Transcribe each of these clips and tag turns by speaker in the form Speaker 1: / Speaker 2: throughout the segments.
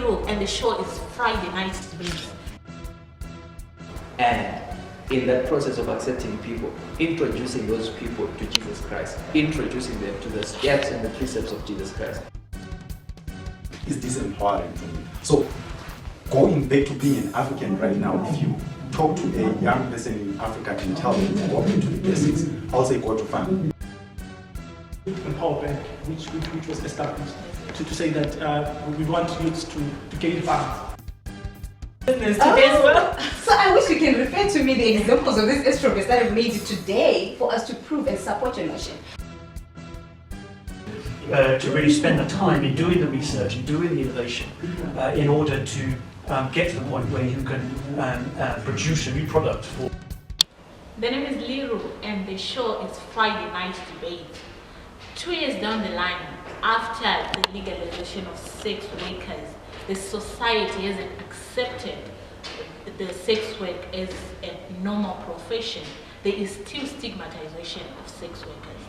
Speaker 1: Little and the show is Friday Night Debate.
Speaker 2: And in that process of accepting people, introducing those people to Jesus Christ, introducing them to the steps and the precepts of Jesus Christ.
Speaker 3: Is disempowering for me. So going back to being an African right now, if you talk to a young person in Africa and tell them to go back to the basics, I'll say go to farm.
Speaker 4: Empowerment, which was established to say that we want youths to gain funds.
Speaker 5: So I wish you can refer to me the examples of these extroverts that have made it today for us to prove and support your notion.
Speaker 6: To really spend the time in doing the research and doing the innovation in order to get to the point where you can produce a new product for.
Speaker 1: The name is Little and the show is Friday Night Debate. 2 years down the line, after the legalization of sex workers, the society hasn't accepted the sex work as a normal profession. There is still stigmatization of sex workers.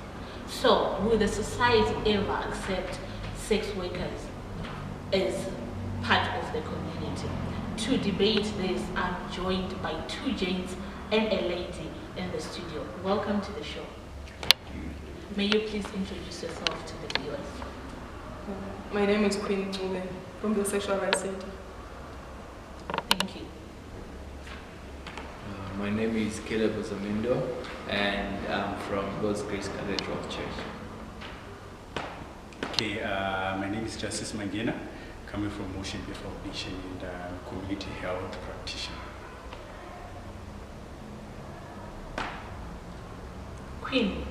Speaker 1: So, will the society ever accept sex workers as part of the community? To debate this, I'm joined by 2 gents and a lady in the studio. Welcome to the show. May you please introduce yourself to the viewers?
Speaker 7: My name is Queen Ngube from the Sexual Rights Center.
Speaker 1: Thank you.
Speaker 8: My name is Caleb Ozamindo and I'm from God's Grace Cathedral Church.
Speaker 3: Okay, my name is Justice Mangena, coming from Motion Bay Foundation and community health practitioner.
Speaker 1: Queen,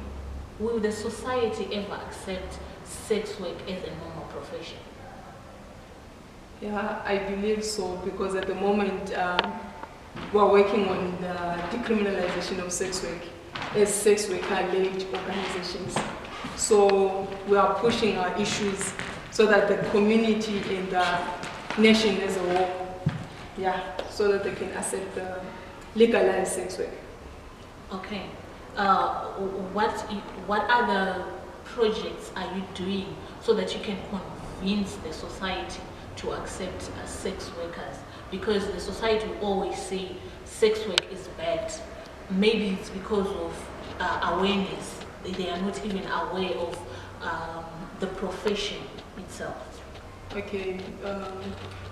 Speaker 1: will the society ever accept sex work as a normal profession?
Speaker 7: Yeah, I believe so, because at the moment we're working on the decriminalization of sex work as sex worker-led organizations. So we are pushing our issues so that the community and the nation as a whole, so that they can accept the legalized sex work.
Speaker 1: Okay. What other projects are you doing so that you can convince the society to accept sex workers? Because the society will always say sex work is bad. Maybe it's because of awareness. They are not even aware of the profession itself.
Speaker 7: Okay,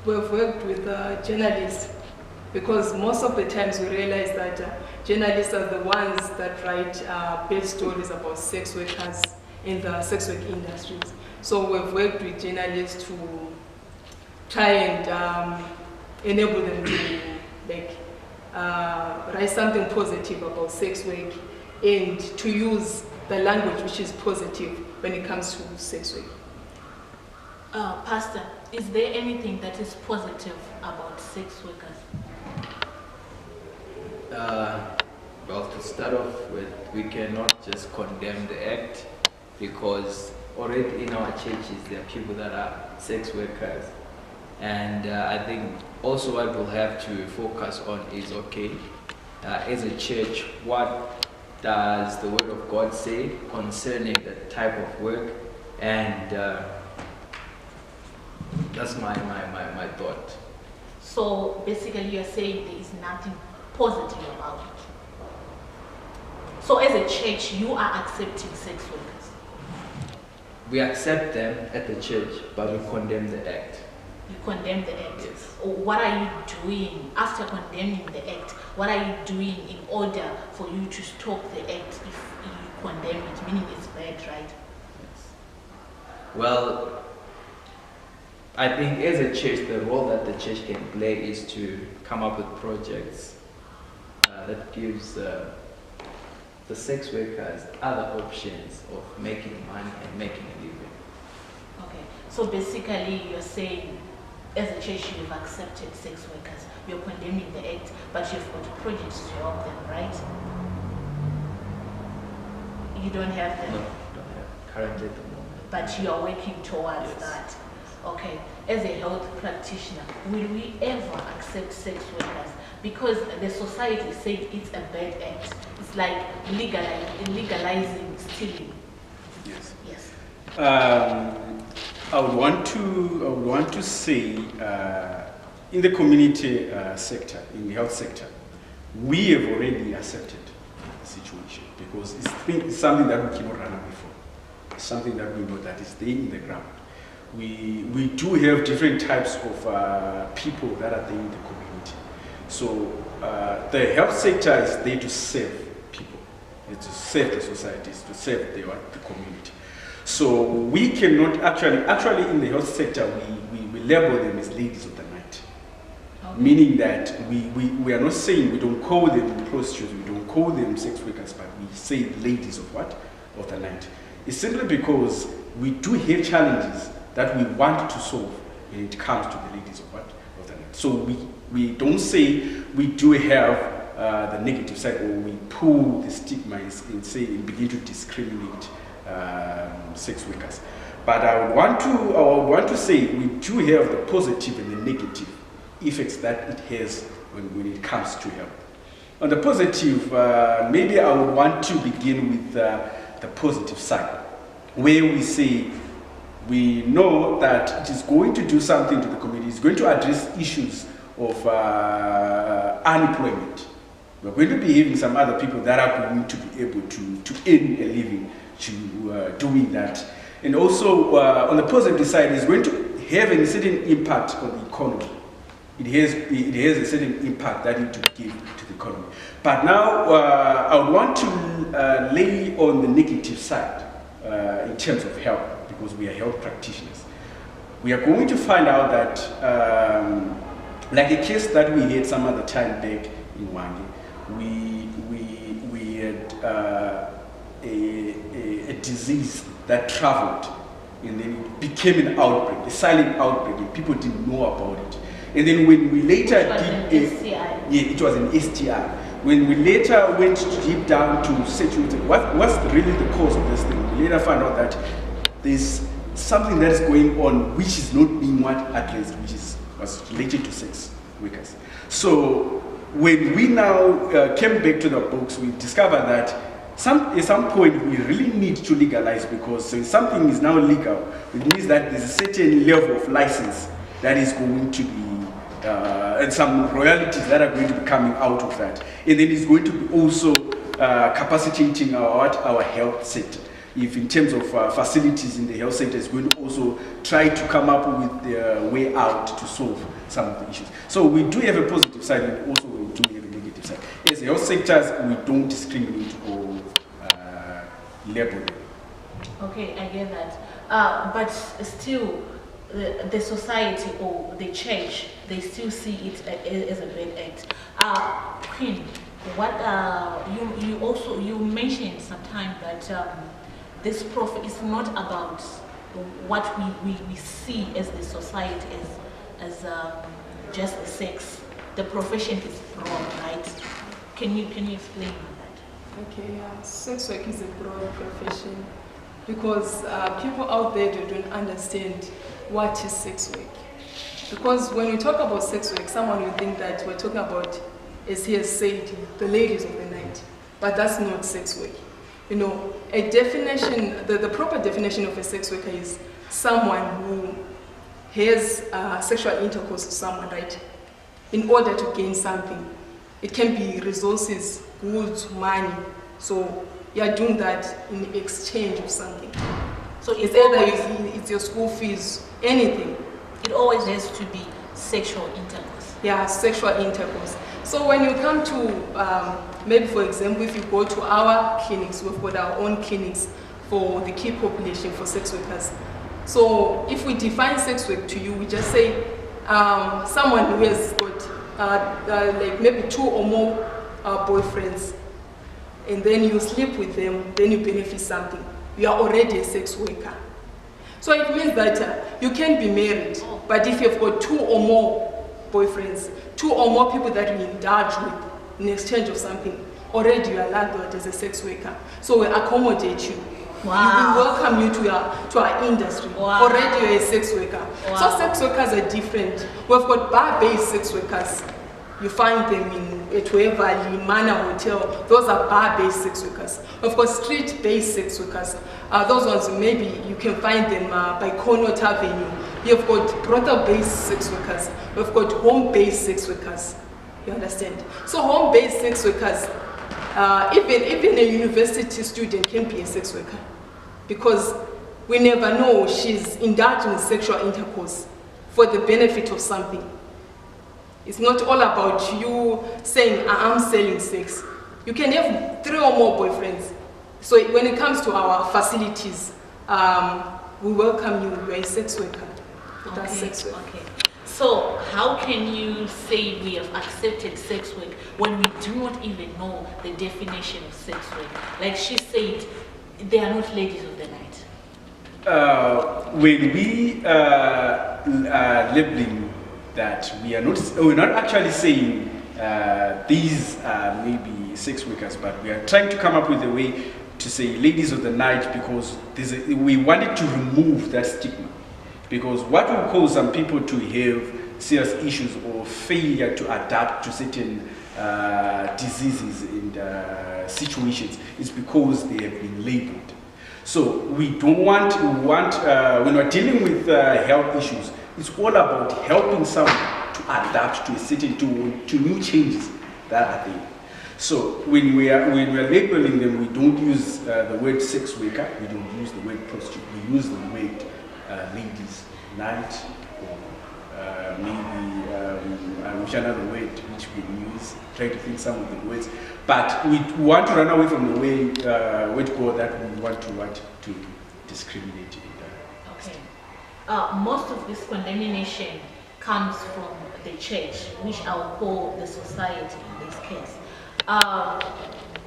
Speaker 7: we've worked with journalists, because most of the times we realize that journalists are the ones that write bad stories about sex workers in the sex work industries. So we've worked with journalists to try and enable them to write something positive about sex work and to use the language which is positive when it comes to sex work.
Speaker 1: Pastor, is there anything that is positive about sex workers?
Speaker 8: Well, to start off with, we cannot just condemn the act because already in our churches there are people that are sex workers. And I think also what we'll have to focus on is, okay, as a church, what does the Word of God say concerning the type of work? And that's my thought.
Speaker 1: So basically you're saying there is nothing positive about it. So as a church, you are accepting sex workers?
Speaker 8: We accept them at the church, but we condemn the act.
Speaker 1: You condemn the act?
Speaker 8: Yes.
Speaker 1: What are you doing after condemning the act? What are you doing in order for you to stop the act if you condemn it, meaning it's bad, right?
Speaker 8: Yes. Well, I think as a church, the role that the church can play is to come up with projects that gives the sex workers other options of making money and making a living.
Speaker 1: Okay, so basically you're saying as a church you've accepted sex workers, you're condemning the act, but you've got projects to help them, right? You don't have them?
Speaker 8: No, don't have currently at the moment.
Speaker 1: But you are working towards that. Okay, as a health practitioner, will we ever accept sex workers? Because the society said it's a bad act. It's like legalizing stealing.
Speaker 3: Yes.
Speaker 1: Yes.
Speaker 3: I would want to say in the community sector, in the health sector, we have already accepted the situation because it's something that we cannot run away from. It's something that we know that is there in the ground. We do have different types of people that are there in the community. So the health sector is there to serve people, it's to serve the societies, to serve the community. So we cannot actually in the health sector, we label them as ladies of the night. Okay. Meaning that we are not saying, we don't call them prostitutes, we don't call them sex workers, but we say ladies of what? Of the night. It's simply because we do have challenges that we want to solve when it comes to the ladies of what? Of the night. So we don't say we do have the negative side, or we pull the stigma and say and begin to discriminate sex workers. But I would want to say we do have the positive and the negative effects that it has when it comes to health. On the positive, maybe I would want to begin with the positive side, where we say we know that it is going to do something to the community, it's going to address issues of unemployment. We're going to be having some other people that are going to be able to earn a living to doing that. And also on the positive side, it's going to have a certain impact on the economy. It has a certain impact that it will give to the economy. But now I would want to lay on the negative side in terms of health, because we are health practitioners. We are going to find out that, like a case that we had some other time back in Wangi, we had a disease that traveled, and then it became an outbreak, a silent outbreak, and people didn't know about it. And then when we later it was an STI. When we later went deep down to situate what's really the cause of this thing, we later found out that there's something that is going on which is not being addressed, which was related to sex workers. So when we now came back to the books, we discovered that at some point we really need to legalize, because if something is now legal, it means that there's a certain level of license that is going to be, and some royalties that are going to be coming out of that. And then it's going to be also capacitating our health sector. If in terms of facilities in the health sector, is going to also try to come up with the way out to solve some of the issues. So we do have a positive side, and also we do have a negative side. As health sectors, we don't discriminate or label them.
Speaker 1: Okay, I get that. But still, the society or the church, they still see it as a bad act. Queen, what you mentioned sometime that this prophet is not about what we see as the society as just the sex. The profession is wrong, right? Can you explain that?
Speaker 7: Okay, sex work is a broad profession because people out there, they don't understand what is sex work. Because when we talk about sex work, someone will think that we're talking about, as he has said, the ladies of the night. But that's not sex work. You know, a definition, the proper definition of a sex worker is someone who has sexual intercourse with someone, right, in order to gain something. It can be resources, goods, money. So you're doing that in exchange of something.
Speaker 1: So
Speaker 7: it's either it's your school fees, anything.
Speaker 1: It always has to be sexual intercourse.
Speaker 7: Yeah, sexual intercourse. So when you come to, maybe for example, if you go to our clinics, we've got our own clinics for the key population for sex workers. So if we define sex work to you, we just say someone who has got like maybe 2 or more boyfriends, and then you sleep with them, then you benefit something. You are already a sex worker. So it means that you can be married, but if you've got 2 or more boyfriends, 2 or more people that you indulge with in exchange of something, already you are labeled as a sex worker. So we accommodate you.
Speaker 1: Wow.
Speaker 7: We welcome you to our industry.
Speaker 1: Wow.
Speaker 7: Already you're a sex worker.
Speaker 1: Wow.
Speaker 7: So sex workers are different. We've got bar-based sex workers. You find them in Etwe Valley, Mana Hotel. Those are bar-based sex workers. We've got street-based sex workers. Those ones, maybe you can find them by Connaught Avenue. You've got brothel-based sex workers. We've got home-based sex workers. You understand? So home-based sex workers, even a university student can be a sex worker, because we never know she's indulging in sexual intercourse for the benefit of something. It's not all about you saying, I'm selling sex. You can have 3 or more boyfriends. So when it comes to our facilities, we welcome you. You are a sex worker. That's sex work.
Speaker 1: Okay. So how can you say we have accepted sex work when we do not even know the definition of sex work? Like she said, they are not ladies of the night.
Speaker 9: When we are labeling that, we're not actually saying these are maybe sex workers, but we are trying to come up with a way to say ladies of the night, because we wanted to remove that stigma. Because what will cause some people to have serious issues or failure to adapt to certain diseases and situations is because they have been labeled. So we don't want, when we're dealing with health issues, it's all about helping someone to adapt to a certain, to new changes that are there. So when we're labeling them, we don't use the word sex worker, we don't use the word prostitute, we use the word ladies night, or maybe which another word which we use, try to think some of the words. But we want to run away from the way word go that we want to discriminate.
Speaker 1: Okay. Most of this condemnation comes from the church, which I will call the society in this case.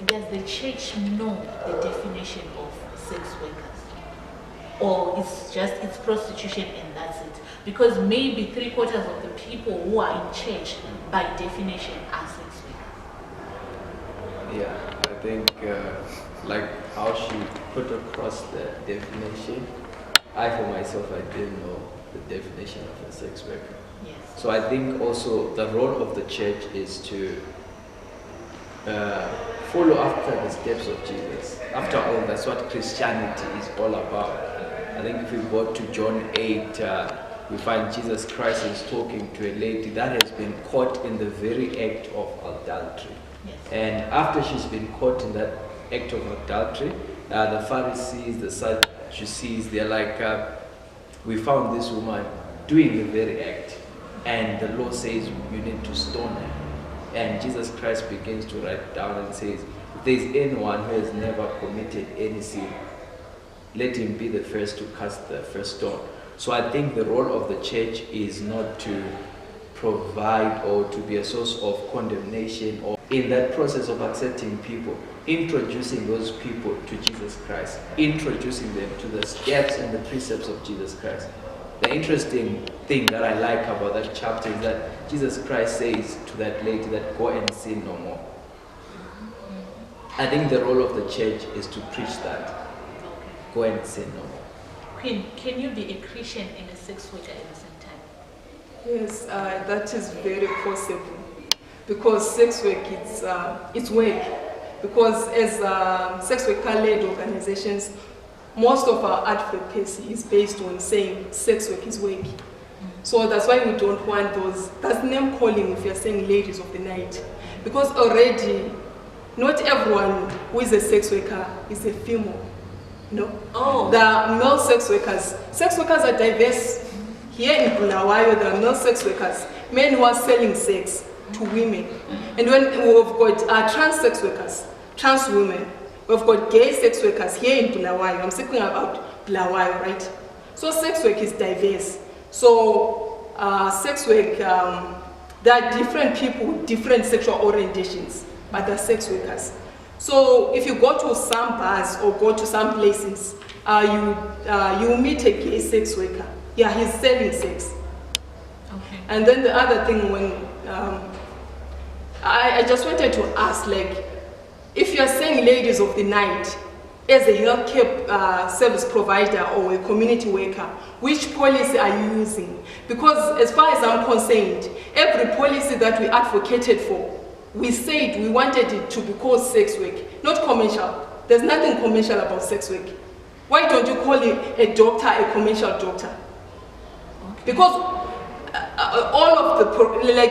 Speaker 1: Does the church know the definition of sex workers? Or it's prostitution and that's it? Because maybe 3/4 of the people who are in church by definition are sex workers.
Speaker 8: Yeah, I think like how she put across the definition, I for myself, I didn't know the definition of a sex worker.
Speaker 1: Yes.
Speaker 8: So I think also the role of the church is to follow after the steps of Jesus. After all, that's what Christianity is all about. I think if we go to John 8, we find Jesus Christ is talking to a lady that has been caught in the very act of adultery.
Speaker 1: Yes.
Speaker 8: And after she's been caught in that act of adultery, the Pharisees, the Sadducees, they're like, we found this woman doing the very act, and the law says you need to stone her. And Jesus Christ begins to write down and says, if there is anyone who has never committed any sin, let him be the first to cast the first stone. So I think the role of the church is not to provide or to be a source of condemnation, or in that process of accepting people, introducing those people to Jesus Christ, introducing them to the steps and the precepts of Jesus Christ. The interesting thing that I like about that chapter is that Jesus Christ says to that lady that go and sin no more. I think the role of the church is to preach that. Go and sin no more.
Speaker 1: Queen, can you be a Christian and a sex worker at the same time?
Speaker 7: Yes, that is very possible, because sex work, it's work. Because as sex worker-led organizations, most of our advocacy is based on saying sex work is work. So that's why we don't want that's name calling if you're saying ladies of the night. Because already, not everyone who is a sex worker is a female. No.
Speaker 1: Oh.
Speaker 7: The male sex workers are diverse. Here in Bulawayo, there are male sex workers, men who are selling sex to women. And when we've got trans sex workers, trans women, we've got gay sex workers here in Bulawayo. I'm speaking about Bulawayo, right? So sex work is diverse. So sex work, there are different people with different sexual orientations, but they're sex workers. So if you go to some bars or go to some places, you meet a gay sex worker. Yeah, he's selling sex.
Speaker 1: Okay.
Speaker 7: And then the other thing, when I just wanted to ask, like, if you're saying ladies of the night, as a healthcare service provider or a community worker, which policy are you using? Because as far as I'm concerned, every policy that we advocated for, we said we wanted it to be called sex work, not commercial. There's nothing commercial about sex work. Why don't you call a doctor a commercial doctor? Because all of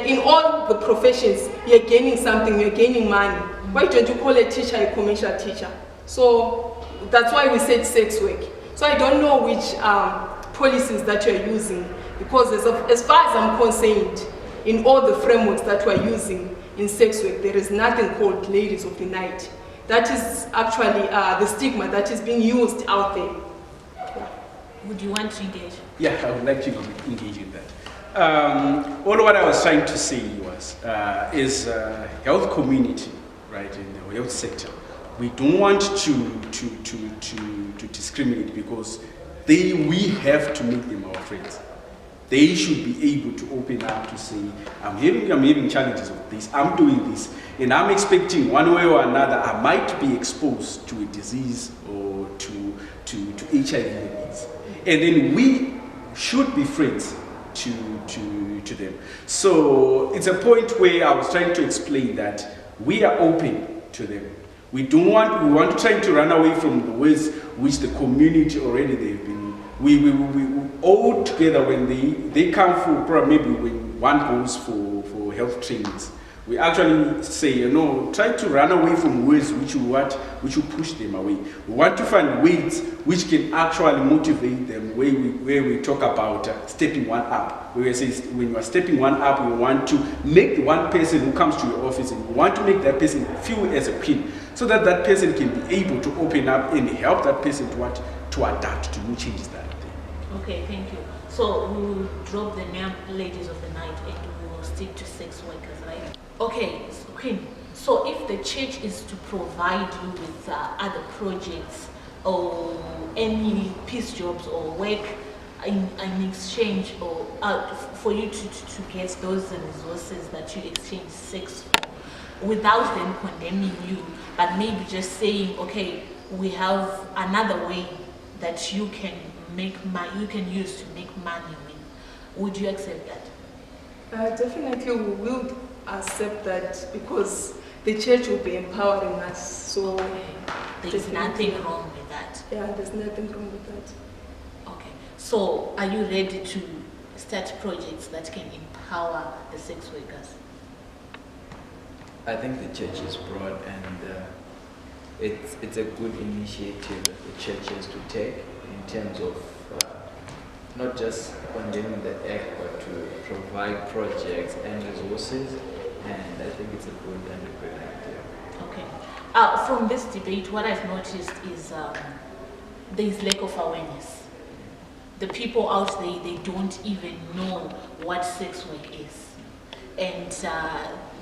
Speaker 7: in all the professions, you're gaining something, you're gaining money. Why don't you call a teacher a commercial teacher? So that's why we said sex work. So I don't know which policies that you're using, because as far as I'm concerned, in all the frameworks that we're using in sex work, there is nothing called ladies of the night. That is actually the stigma that is being used out there.
Speaker 1: Would you want to engage?
Speaker 9: Yeah, I would like to engage in that. All what I was trying to say was, is health community, right, in the health sector. We don't want to discriminate, because we have to make them our friends. They should be able to open up to say, I'm having challenges with this, I'm doing this, and I'm expecting one way or another I might be exposed to a disease or to HIV/AIDS. And then we should be friends to them. So it's a point where I was trying to explain that we are open to them. We want to try to run away from the ways which the community already they've been. We all together when they come for, probably maybe when one goes for health trainings, we actually say, try to run away from ways which will push them away. We want to find ways which can actually motivate them, where we talk about stepping one up. Where we say when you are stepping one up, we want to make the one person who comes to your office, and we want to make that person feel as a queen, so that that person can be able to open up and help that person to adapt to new changes that are there.
Speaker 1: Okay, thank you. So we will drop the name ladies of the night and we will stick to sex workers, right? Okay, Queen. So if the church is to provide you with other projects or any peace jobs or work in exchange, or for you to get those resources that you exchange sex for, without them condemning you, but maybe just saying, okay, we have another way that you can use to make money with, would you accept that?
Speaker 7: Definitely we will accept that, because the church will be empowering us. So
Speaker 1: there's nothing wrong with that.
Speaker 7: Yeah, there's nothing wrong with that.
Speaker 1: Okay. So are you ready to start projects that can empower the sex workers?
Speaker 8: I think the church is broad, and it's a good initiative that the church has to take in terms of not just condemning the act, but to provide projects and resources, and I think it's a good idea.
Speaker 1: Okay. From this debate, what I've noticed is there is lack of awareness. The people out there, they don't even know what sex work is. And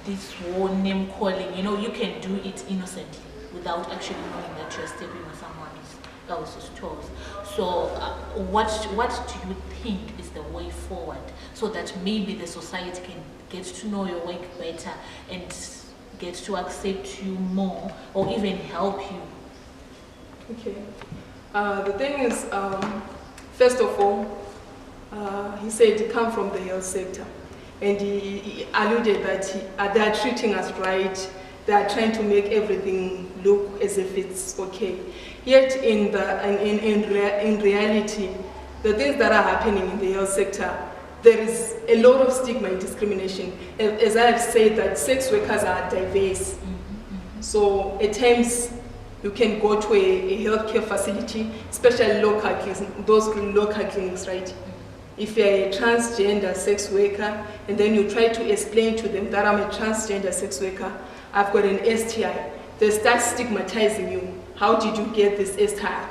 Speaker 1: this whole name calling, you can do it innocently without actually knowing that you're stepping on someone else's toes. So what do you think is the way forward, so that maybe the society can get to know your work better and get to accept you more, or even help you?
Speaker 7: Okay. The thing is, first of all, he said he come from the health sector, and he alluded that they are treating us right. They are trying to make everything look as if it's okay. Yet in reality, the things that are happening in the health sector, there is a lot of stigma and discrimination. As I have said, that sex workers are diverse. So at times you can go to a healthcare facility, especially local clinics, those local clinics, right? If you're a transgender sex worker, and then you try to explain to them that I'm a transgender sex worker, I've got an STI, they start stigmatizing you. How did you get this STI?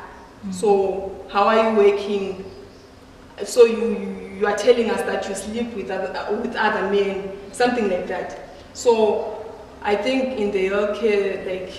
Speaker 7: So how are you working? So you are telling us that you sleep with other men, something like that. So I think in the healthcare, like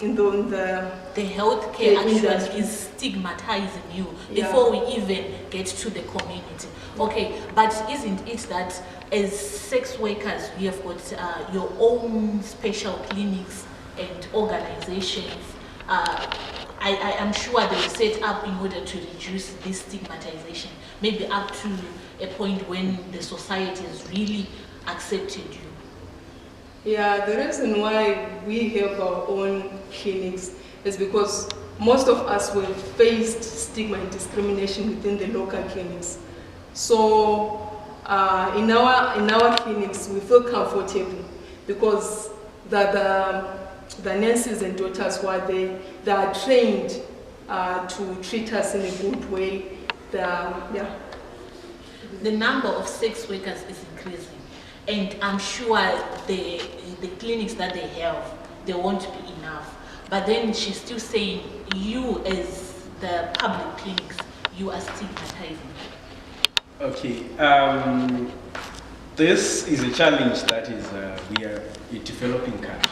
Speaker 7: in the
Speaker 1: healthcare actually is stigmatizing you before we even get to the community. Okay, but isn't it that as sex workers, you have got your own special clinics and organizations? I am sure they will set up in order to reduce this stigmatization, maybe up to a point when the society has really accepted you.
Speaker 7: Yeah, the reason why we have our own clinics is because most of us were faced stigma and discrimination within the local clinics. So in our clinics, we feel comfortable because the nurses and doctors who are there, they are trained to treat us in a good way.
Speaker 1: The number of sex workers is increasing, and I'm sure the clinics that they have, they won't be enough. But then she's still saying, you as the public clinics, you are stigmatizing.
Speaker 9: Okay, this is a challenge that is we are a developing country.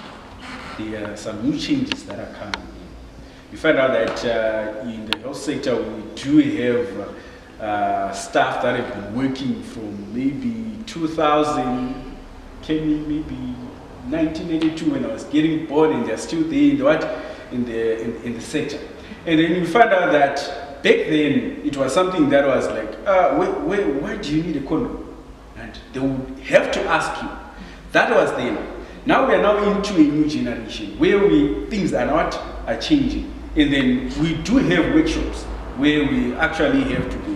Speaker 9: There are some new changes that are coming in. We find out that in the health sector we do have staff that have been working from maybe 2000, maybe 1982 when I was getting born, and they're still there in the sector. And then you find out that back then it was something that was like, why do you need a condom? And they would have to ask you. That was then. Now we are now into a new generation where things are changing. And then we do have workshops where we actually have to be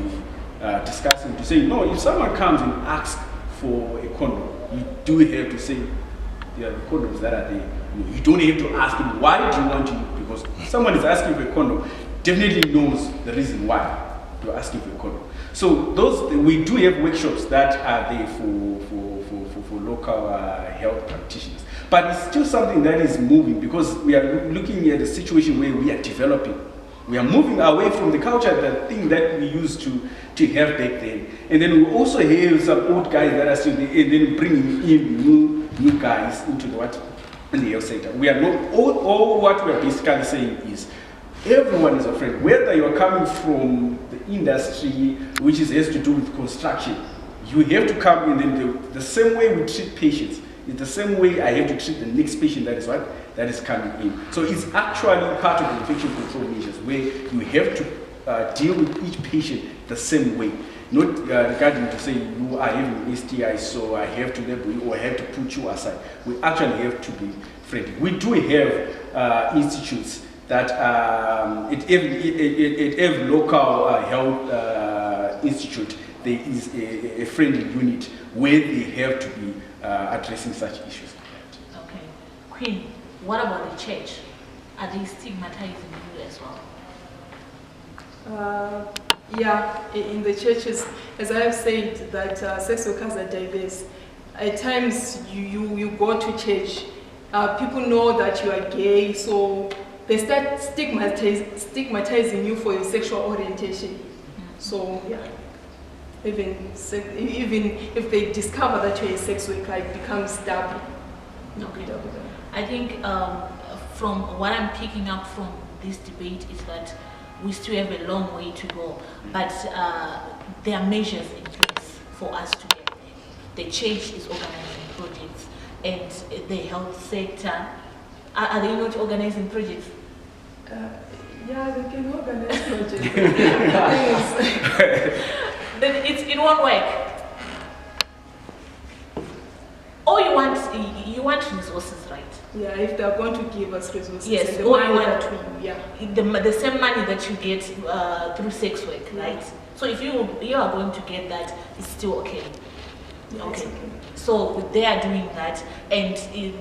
Speaker 9: discussing to say, no, if someone comes and asks for a condom, you do have to say, there are the condoms that are there. You don't have to ask him, why do you want to use? Because someone is asking for a condom, definitely knows the reason why you're asking for a condom. So we do have workshops that are there for local health practitioners. But it's still something that is moving because we are looking at a situation where we are developing. We are moving away from the culture, the thing that we used to have back then. And then we also have some old guys that are still there, and then bringing in new guys into in the health sector. We are not, all what we are basically saying is, everyone is a friend. Whether you are coming from the industry, which has to do with construction, you have to come in, and the same way we treat patients, it's the same way I have to treat the next patient that is coming in. So it's actually part of the infection control measures where you have to deal with each patient the same way. Not regarding to say you are having STI, so I have to label you or I have to put you aside. We actually have to be friendly. We do have institutes that at every local health institute, there is a friendly unit where they have to be addressing such issues.
Speaker 1: Okay. Queen, what about the church? Are they stigmatizing you as well?
Speaker 7: Yeah, in the churches, as I have said, that sex workers are diverse. At times, you go to church, people know that you are gay, so they start stigmatizing you for your sexual orientation. So, yeah. Even if they discover that you're a sex worker, it becomes double.
Speaker 1: Okay. I think from what I'm picking up from this debate is that we still have a long way to go, but there are measures in place for us to get there. The church is organizing projects, and the health sector, are they not organizing projects?
Speaker 7: Yeah, they can organize projects.
Speaker 1: Then it won't work. Or you want resources, right?
Speaker 7: Yeah, if they are going to give us resources,
Speaker 1: yes,
Speaker 7: and the
Speaker 1: or
Speaker 7: money
Speaker 1: you want
Speaker 7: that
Speaker 1: the same money that you get through sex work, right? So if you are going to get that, it's still okay.
Speaker 7: Yeah,
Speaker 1: okay.
Speaker 7: okay.
Speaker 1: So they are doing that, and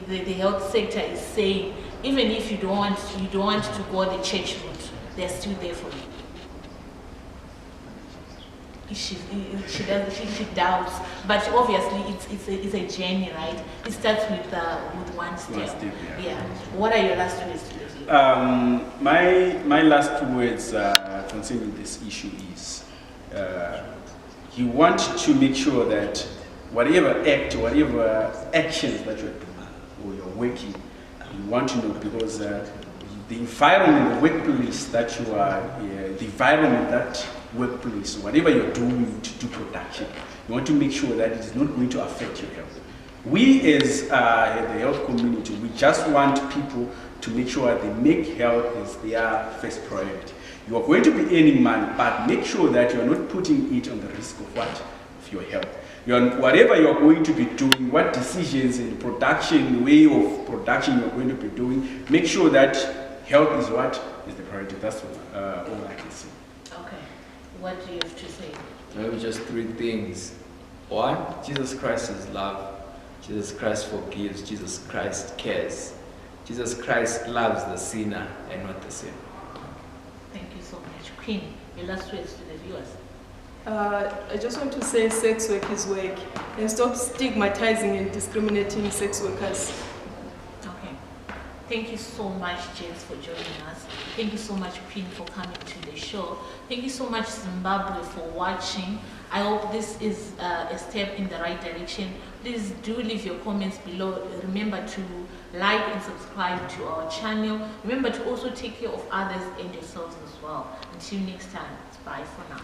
Speaker 1: the health sector is saying, even if you don't want to go the church route, they're still there for you. She doubts, but obviously it's a journey, right? It starts with one step. Yeah. What are your last words to this?
Speaker 9: My last words concerning this issue is, you want to make sure that whatever actions that you're doing or you're working, you want to know, because the environment, the workplace that you are, the environment that workplace, whatever you're doing to do production, you want to make sure that it is not going to affect your health. We as the health community, we just want people to make sure they make health as their first priority. You are going to be earning money, but make sure that you are not putting it on the risk of of your health. Whatever you are going to be doing, what decisions in production, way of production you are going to be doing, make sure that health is what is the priority. That's all I can say.
Speaker 1: Okay. What do you have to say?
Speaker 8: Maybe just 3 things. 1, Jesus Christ is love. Jesus Christ forgives. Jesus Christ cares. Jesus Christ loves the sinner and not the sin.
Speaker 1: Thank you so much. Queen, your last words to the viewers.
Speaker 7: I just want to say sex work is work, and stop stigmatizing and discriminating sex workers.
Speaker 1: Okay. Thank you so much, James, for joining us. Thank you so much, Queen, for coming to the show. Thank you so much, Zimbabwe, for watching. I hope this is a step in the right direction. Please do leave your comments below. Remember to like and subscribe to our channel. Remember to also take care of others and yourselves as well. Until next time, it's bye for now.